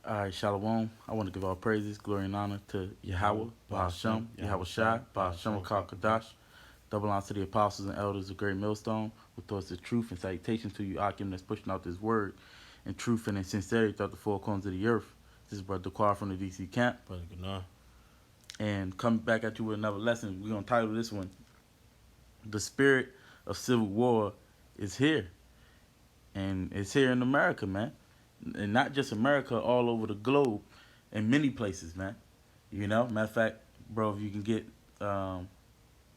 All right, Shalom. I want to give all praises, glory, and honor to Yahweh, Bahasham, Yahweh Shai, Bahasham Kadash. Double honor to the apostles and elders of Great Millstone, with thoughts of truth and salutations to you, Akim, that's pushing out this word in truth and in sincerity throughout the four corners of the earth. This is Brother Quar from the DC camp. Brother Ganar. And coming back at you with another lesson, we're going to title this one, The Spirit of Civil War is Here. And it's here in America, man. And not just America, all over the globe, in many places, man. You know, matter of fact, bro, if you can get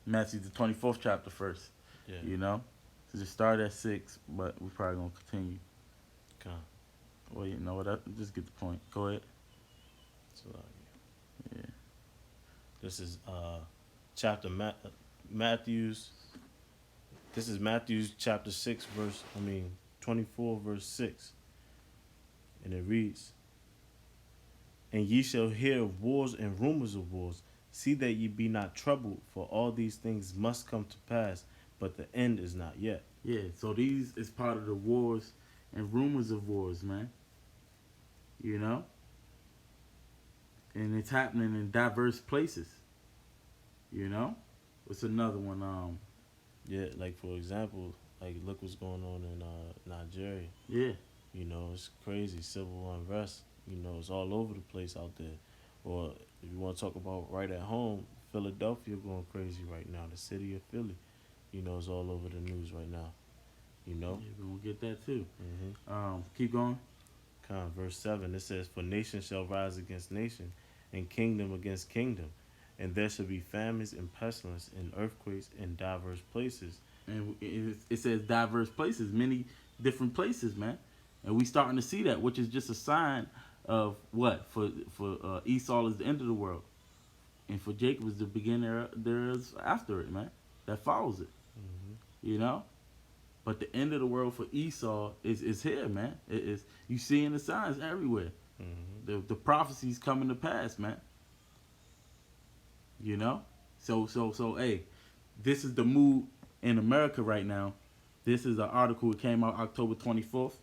Matthew the 24th chapter first, Yeah. you know, so just start at 6, but we're probably gonna continue. Come. Well, you know what? Just get the point. Go ahead. So, Yeah. this is chapter Matthew's. This is Matthew's chapter 6, 24, verse 6. And it reads, And ye shall hear of wars and rumors of wars. See that ye be not troubled, for all these things must come to pass, but the end is not yet. Yeah. So these is part of the wars and rumors of wars, man. You know, and it's happening in diverse places. You know, what's another one? Yeah, like for example, like look what's going on in Nigeria. Yeah. You know, it's crazy. Civil unrest. You know, it's all over the place out there. Or if you want to talk about right at home, Philadelphia going crazy right now. The city of Philly, you know, is all over the news right now. You know. Yeah, we're gonna get that too. Mm-hmm. Keep going. Verse 7, it says, For nation shall rise against nation, and kingdom against kingdom. And there shall be famines and pestilence and earthquakes in diverse places. And it says diverse places, many different places, man. And we starting to see that, which is just a sign of what for Esau is the end of the world, and for Jacob is the beginning. There is after it, man. That follows it, Mm-hmm. you know. But the end of the world for Esau is here, man. It is, you seeing the signs everywhere. Mm-hmm. The prophecies coming to pass, man. You know. So hey, this is the mood in America right now. This is an article that came out October 24th.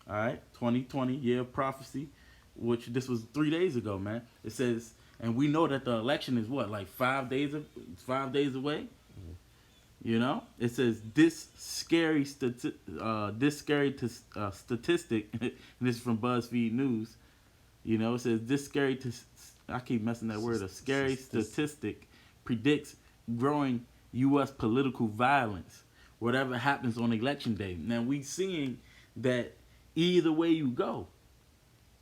All right, 2020 year of prophecy, which this was 3 days ago, man. It says, and we know that the election is what, like 5 days away. Mm-hmm. You know, it says this scary statistic. And this is from BuzzFeed News. You know, it says this scary. I keep messing that word. A scary statistic predicts growing U.S. political violence. Whatever happens on election day. Now we seeing that either way you go,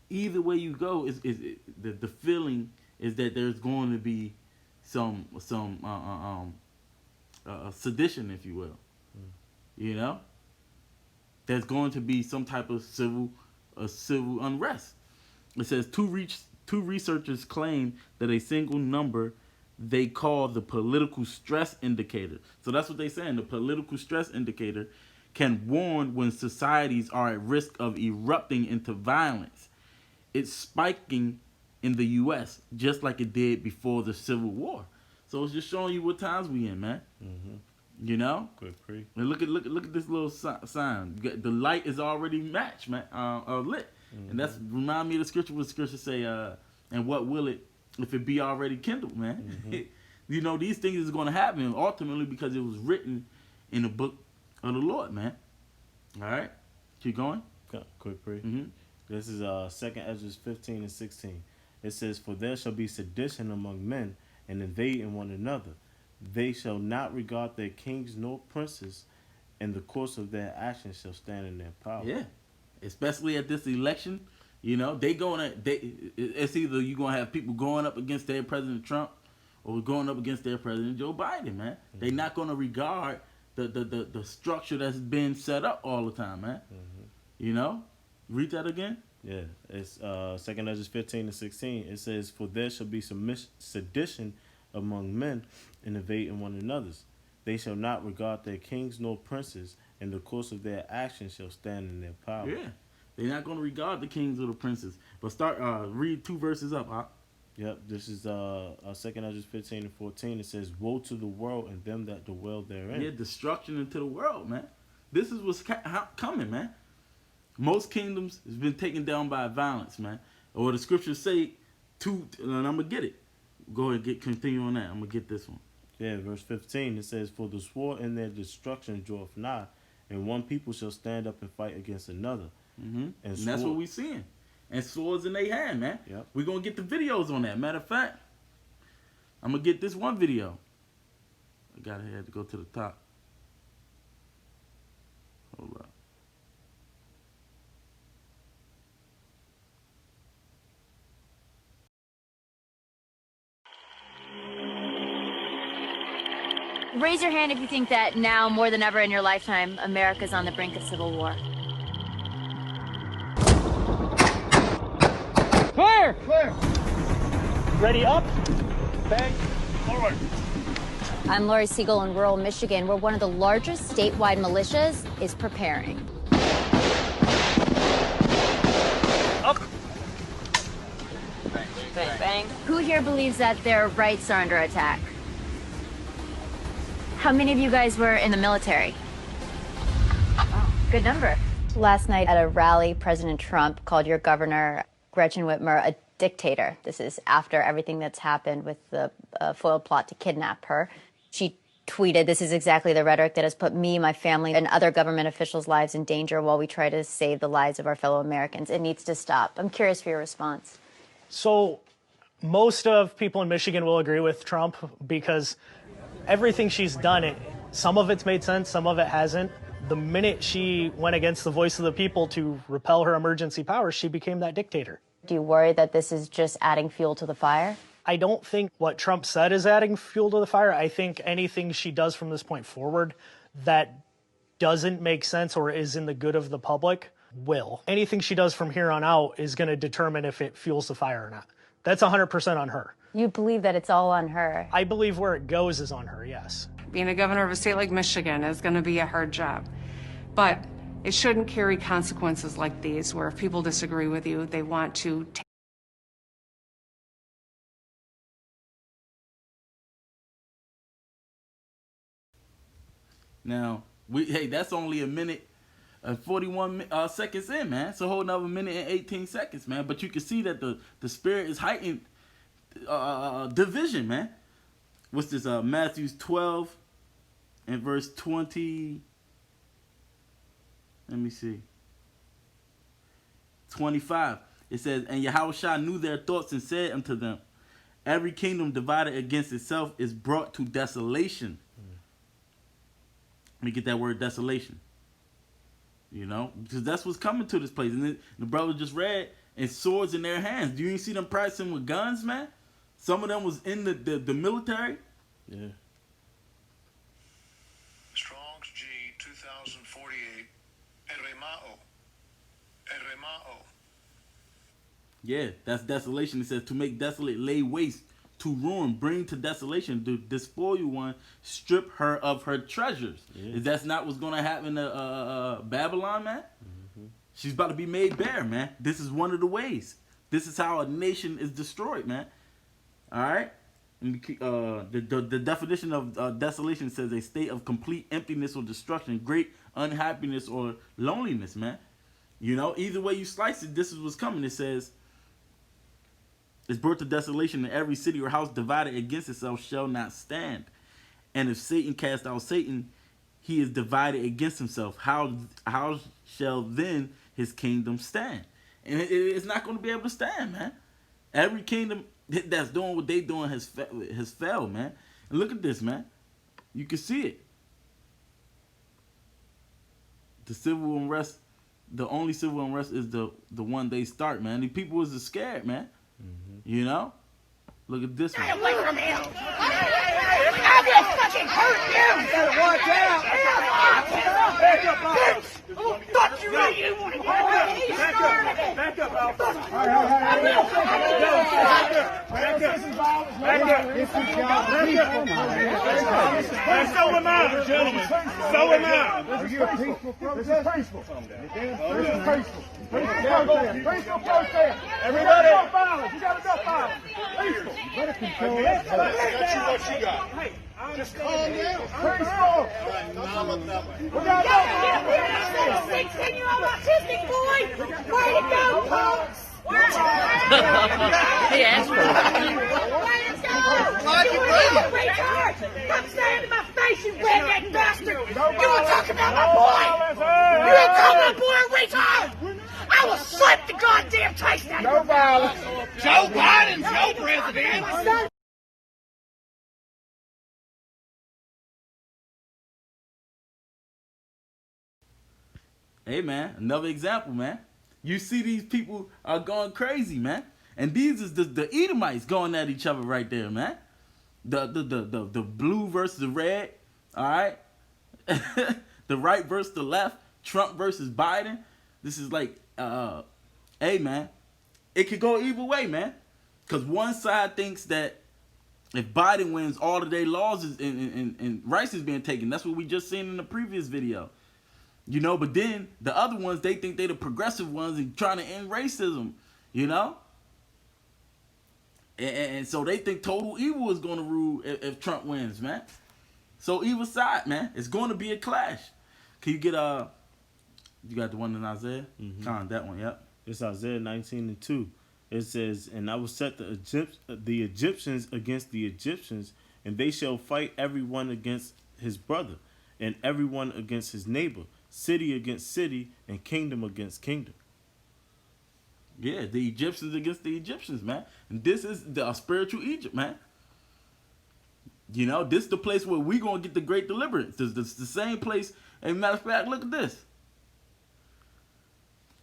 is the feeling is that there's going to be some sedition, if you will. You know, there's going to be some type of civil unrest. It says two researchers claim that a single number they call the political stress indicator. So that's what they're saying. The political stress indicator can warn when societies are at risk of erupting into violence. It's spiking in the U.S. just like it did before the Civil War. So it's just showing you what times we in, man. Mm-hmm. You know. Quick, free. And look at this little sign. The light is already matched, man. Lit. Mm-hmm. And that's remind me of the scripture. What the scripture say? And what will it if it be already kindled, man? Mm-hmm. You know, these things is going to happen ultimately because it was written in the book of the Lord, man. All right, keep going. Quick, free. Mm-hmm. This is 2 Ezra 15 and 16. It says, For there shall be sedition among men, and invading one another. They shall not regard their kings nor princes, and the course of their actions shall stand in their power. Yeah, especially at this election, you know, it's either you gonna have people going up against their President Trump, or going up against their President Joe Biden, man. Mm-hmm. They're not gonna regard the structure that's been set up all the time, man. Mm-hmm. You know, read that again. Yeah, it's 2 Ezra 15 and 16. It says, For there shall be some sedition among men, and invading one another's. They shall not regard their kings nor princes, and the course of their actions shall stand in their power. Yeah, they're not going to regard the kings or the princes. But read 2 verses up, huh? Yep, this is 2 Ezra 15 and 14. It says, Woe to the world and them that dwell therein. Yeah, destruction into the world, man. This is what's coming, man. Most kingdoms has been taken down by violence, man. or the scriptures say, and I'm gonna get it. Go ahead and continue on that. I'm gonna get this one. Yeah, verse 15, it says, "For the sword in their destruction draweth nigh, and one people shall stand up and fight against another." Mm-hmm. And that's what we seeing. And swords in their hand, man. Yep. We're gonna get the videos on that. Matter of fact, I'm gonna get this one video. I had to go to the top. Hold up. Raise your hand if you think that now, more than ever in your lifetime, America's on the brink of civil war. Clear! Clear! Ready, up, bang, forward. I'm Lori Siegel in rural Michigan, where one of the largest statewide militias is preparing. Up. Bang, bang, bang. Who here believes that their rights are under attack? How many of you guys were in the military? Oh, good number. Last night at a rally, President Trump called your governor, Gretchen Whitmer, a dictator. This is after everything that's happened with the foiled plot to kidnap her. She tweeted, "This is exactly the rhetoric that has put me, my family, and other government officials' lives in danger while we try to save the lives of our fellow Americans. It needs to stop." I'm curious for your response. So most of people in Michigan will agree with Trump because everything she's done, some of it's made sense, some of it hasn't. The minute she went against the voice of the people to repel her emergency powers, she became that dictator. Do you worry that this is just adding fuel to the fire? I don't think what Trump said is adding fuel to the fire. I think anything she does from this point forward that doesn't make sense or is in the good of the public will. Anything she does from here on out is going to determine if it fuels the fire or not. That's 100% on her. You believe that it's all on her? I believe where it goes is on her, yes. Being a governor of a state like Michigan is going to be a hard job. But it shouldn't carry consequences like these, where if people disagree with you, they want to take. Now, that's only a minute and 41 seconds in, man. It's a whole another minute and 18 seconds, man. But you can see that the spirit is heightened division, man. What's this? Matthew 12 and verse 20. Let me see. 25. It says, "And Yahushua knew their thoughts and said unto them, Every kingdom divided against itself is brought to desolation." Let me get that word desolation. You know, because that's what's coming to this place. And then the brother just read, and swords in their hands. Do you see them practicing with guns, man? Some of them was in the military. Yeah. Strong's G 2048. Eremao. Yeah, that's desolation. It says to make desolate, lay waste, to ruin, bring to desolation, to despoil one, strip her of her treasures. Yeah. Is that not what's going to happen to Babylon, man? Mm-hmm. She's about to be made bare, man. This is one of the ways. This is how a nation is destroyed, man. All right? And the definition of desolation says a state of complete emptiness or destruction, great unhappiness or loneliness, man. You know, either way you slice it, this is what's coming. It says, "It's brought to desolation, and every city or house divided against itself shall not stand. And if Satan cast out Satan, he is divided against himself. How shall then his kingdom stand?" And it's not going to be able to stand, man. Every kingdom that's doing what they doing has failed, man. And look at this, man. You can see it. The civil unrest, the only civil unrest is the one they start, man. The people was scared, man. Mm-hmm. You know? Look at this one. Stay away from him! I will fucking hurt you! You better watch out! Back up, bitch! Oh, fuck you right, you want to get back up, Alpha! So am I, gentlemen. So am I. This is peaceful protest. This is peaceful. Peaceful protest. Everybody. You got enough violence. You got enough violence. Peaceful. You better control it. What you got? Hey, just calm down. Peaceful. We got enough violence. 16-year-old autistic boy! Way to go, folks! He asked for it. Come stand in my face, you redneck bastard! You ain't talking about my boy! You ain't calling my boy a retard! I will slap the goddamn taste out of you! No violence! Joe Biden's your president! Hey man, another example, man. You see these people are going crazy, man. And these is the Edomites going at each other right there, man. The blue versus the red, all right? The right versus the left, Trump versus Biden. This is like, hey man, it could go either way, man. Because one side thinks that if Biden wins, all of their laws is, and rights is being taken. That's what we just seen in the previous video. You know, but then the other ones, they think they the progressive ones and trying to end racism, you know? And so they think total evil is going to rule if Trump wins, man. So either side, man, it's going to be a clash. Can you get, you got the one in Isaiah? Mm-hmm. That one, yep. It's Isaiah 19:2. It says, and I will set the Egyptians against the Egyptians, and they shall fight everyone against his brother, and everyone against his neighbor, city against city, and kingdom against kingdom. Yeah, the Egyptians against the Egyptians, man. And this is the spiritual Egypt, man. You know, this is the place where we going to get the great deliverance. This is the same place. As a matter of fact, look at this.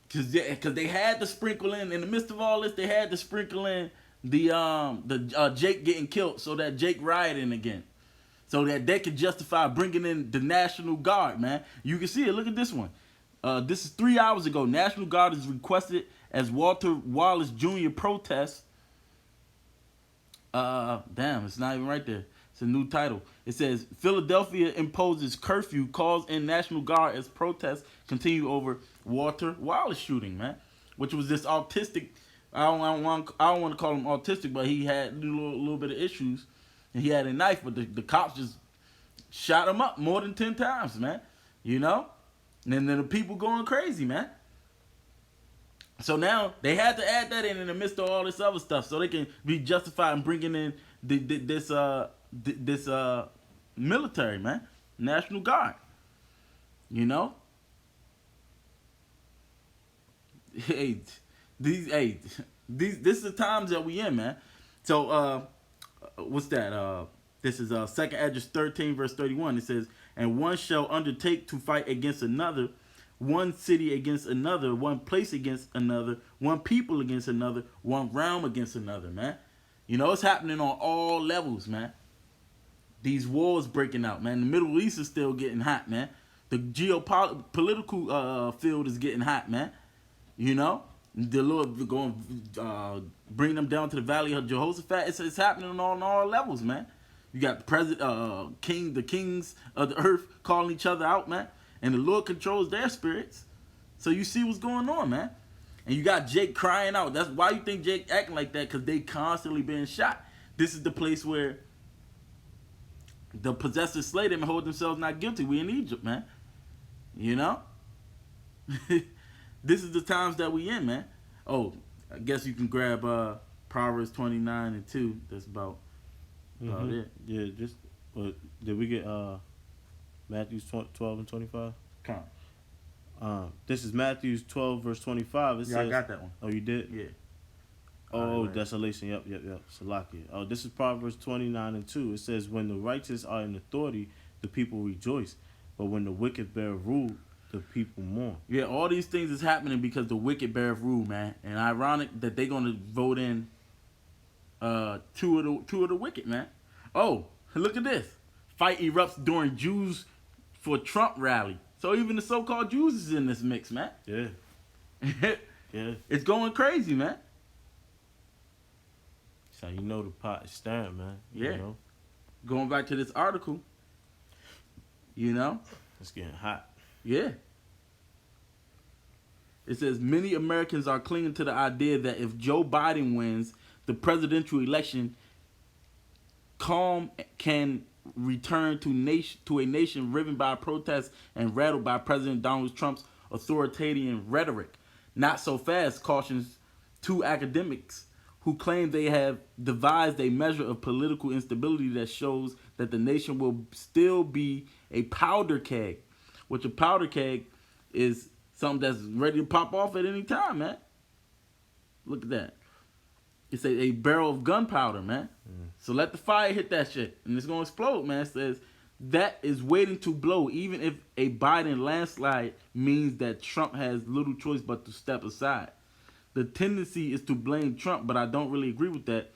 Because they had to sprinkle in the midst of all this, they had to sprinkle in the Jake getting killed so that Jake rioting again. So that they could justify bringing in the National Guard, man. You can see it. Look at this one. This is 3 hours ago. National Guard is requested as Walter Wallace Jr. protests. Damn, it's not even right there. It's a new title. It says, Philadelphia imposes curfew, calls in National Guard as protests continue over Walter Wallace shooting, man. Which was this autistic, I don't want to call him autistic, but he had a little bit of issues. And he had a knife, but the cops just shot him up more than 10 times, man. You know? And then the people going crazy, man. So now they had to add that in the midst of all this other stuff, so they can be justified in bringing in this military, man, National Guard. You know, this is the times that we in, man. So what's that? This is 2nd Esdras 13 verse 31. It says, and one shall undertake to fight against another, one city against another, one place against another, one people against another, one realm against another, man. You know, it's happening on all levels, man. These wars breaking out, man. The Middle East is still getting hot, man. The geopolitical field is getting hot, man. You know, the Lord going to bring them down to the valley of Jehoshaphat. It's happening on all levels, man. You got the president, the kings of the earth calling each other out, man. And the Lord controls their spirits. So you see what's going on, man. And you got Jake crying out. That's why you think Jake acting like that, because they constantly being shot. This is the place where the possessors slay them and hold themselves not guilty. We in Egypt, man. You know? This is the times that we in, man. Oh, I guess you can grab Proverbs 29:2. That's about it. Yeah, just did we get Matthew 12 and 25? Come on. This is Matthew 12 verse 25. It says, I got that one. Oh, you did? Yeah. Oh, right. Desolation. Yep. Salakia. Oh, this is Proverbs 29:2. It says, when the righteous are in authority, the people rejoice. But when the wicked bear rule, the people mourn. Yeah, all these things is happening because the wicked bear rule, man. And ironic that they're going to vote in two of the wicked, man. Oh, look at this. Fight erupts during Jews for Trump rally. So even the so-called Jews is in this mix, man. Yeah. Yeah. It's going crazy, man. So you know the pot is stirring, man. Yeah. You know? Going back to this article, you know? It's getting hot. Yeah. It says many Americans are clinging to the idea that if Joe Biden wins the presidential election, calm can return to a nation riven by protests and rattled by President Donald Trump's authoritarian rhetoric. Not so fast, cautions two academics who claim they have devised a measure of political instability that shows that the nation will still be a powder keg, which a powder keg is something that's ready to pop off at any time, man. Look at that. It's a barrel of gunpowder, man. So let the fire hit that shit, and it's gonna explode, man. It says that is waiting to blow, even if a Biden landslide means that Trump has little choice but to step aside. The tendency is to blame Trump, but I don't really agree with that.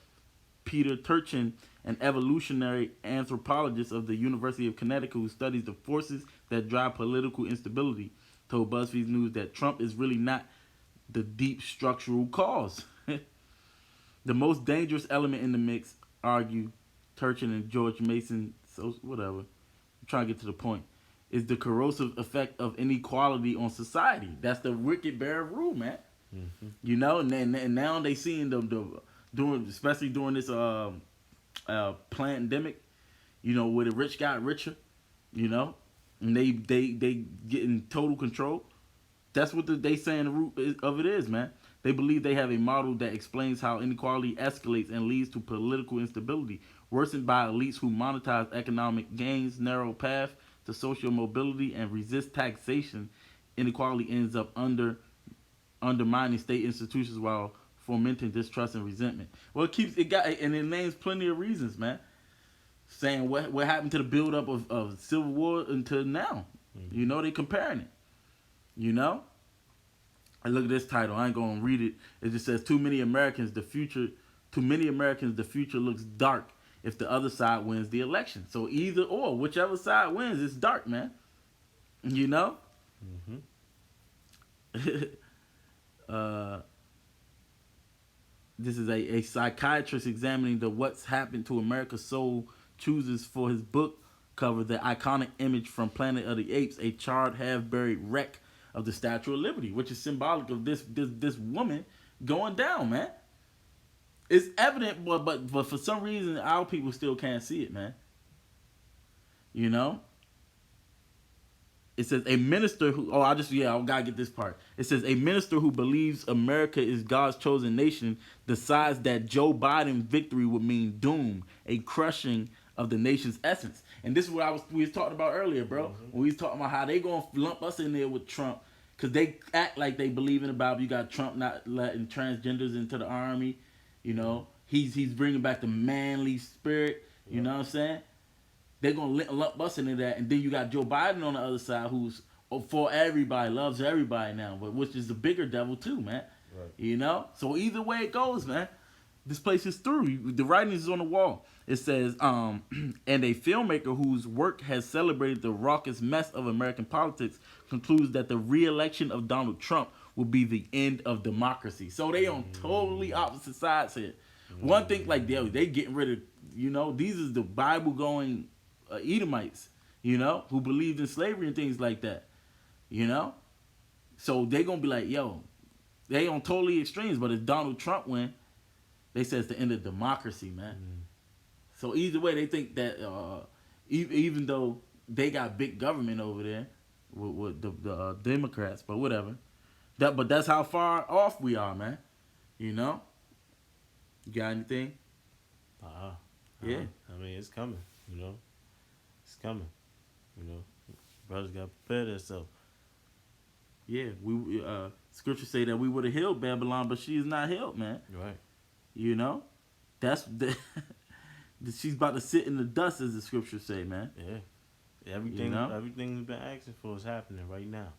Peter Turchin, an evolutionary anthropologist of the University of Connecticut who studies the forces that drive political instability, told BuzzFeed News that Trump is really not the deep structural cause. The most dangerous element in the mix, argue Turchin and George Mason, so whatever, I'm trying to get to the point, is the corrosive effect of inequality on society. That's the wicked bear rule, man. You know, and now they seeing the doing, especially during this pandemic, you know, where the rich got richer, you know, and they get in total control. That's what they saying the root of it is, man. They believe they have a model that explains how inequality escalates and leads to political instability, worsened by elites who monetize economic gains, narrow path to social mobility, and resist taxation. Inequality ends up undermining state institutions while fomenting distrust and resentment. Well, it names plenty of reasons, man. Saying what happened to the buildup of Civil War until now. You know, they comparing it. You know? And look at this title. I ain't gonna read it. It just says, to many Americans, the future looks dark if the other side wins the election. So either or, whichever side wins, it's dark, man. You know? This is a psychiatrist examining the What's Happened to America's Soul chooses for his book cover the iconic image from Planet of the Apes, a charred, half-buried wreck of the Statue of Liberty, which is symbolic of this woman going down, man. It's evident, but for some reason, our people still can't see it, man. You know? It says a minister who, I gotta get this part. It says a minister who believes America is God's chosen nation decides that Joe Biden victory would mean doom, a crushing of the nation's essence. And this is what we was talking about earlier, bro. When we was talking about how they gonna lump us in there with Trump, because they act like they believe in the Bible. You got Trump not letting transgenders into the army. You know, he's bringing back the manly spirit. You know what I'm saying? They're going to lump us into that. And then you got Joe Biden on the other side who's for everybody, loves everybody now, but which is the bigger devil too, man. Right. You know? So either way it goes, man, this place is through. The writing is on the wall. It says, and a filmmaker whose work has celebrated the raucous mess of American politics concludes that the re-election of Donald Trump will be the end of democracy. So they on totally opposite sides here. One thing, like, they getting rid of, you know, these is the Bible-going Edomites, you know, who believed in slavery and things like that, you know? So they going to be like, yo, they on totally extremes, but if Donald Trump win, they say it's the end of democracy, man. So either way, they think that even though they got big government over there with the Democrats, but whatever. But that's how far off we are, man. You know? You got anything? Yeah. I mean, it's coming, you know? It's coming, you know? Brothers got to prepare themselves. Yeah, we scripture say that we would have healed Babylon, but she is not healed, man. Right. You know? She's about to sit in the dust, as the scriptures say, man. Yeah. Everything, you know? everything we've been asking for is happening right now.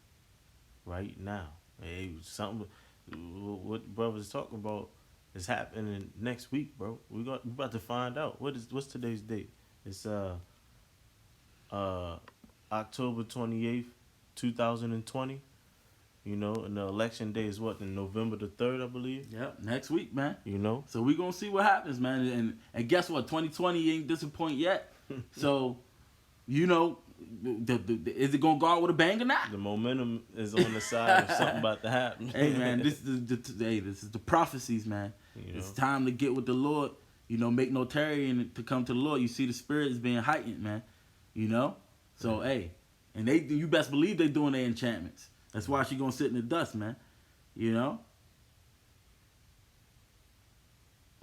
Right now. Hey, something, what brothers talking about is happening next week, bro. We about to find out. What's today's date? It's October 28th, 2020. You know, and the election day is what, November the 3rd, I believe? Yep, next week, man. You know? So we going to see what happens, man. And guess what? 2020 ain't disappoint yet. So, you know, is it going to go out with a bang or not? The momentum is on the side of something about to happen. Hey, man, this is the prophecies, man. You know? It's time to get with the Lord. You know, make no tarrying to come to the Lord. You see the spirit is being heightened, man. You know? So, hey, and you best believe they doing their enchantments. That's why she gonna sit in the dust, man. You know?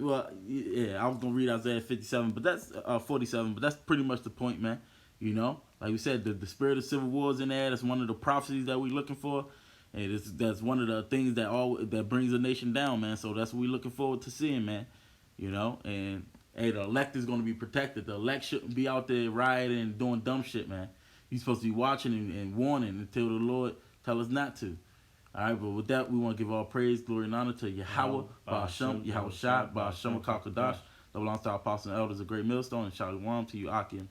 Well, yeah, I was gonna read Isaiah 57, but that's 47, but that's pretty much the point, man. You know, like we said, the spirit of civil war is in there. That's one of the prophecies that we're looking for, and that's one of the things that brings a nation down, man. So that's what we're looking forward to seeing, man. You know, and hey, the elect is gonna be protected. The elect shouldn't be out there rioting and doing dumb shit, man. You're supposed to be watching and warning until the Lord tell us not to. All right, but with that, we want to give all praise, glory, and honor to Yahweh, Ba'ashem, Yahweh Shai, Ba'ashem, Kakadash. That belongs to our apostles and elders of Great Millstone, and Shalom to you, Akim.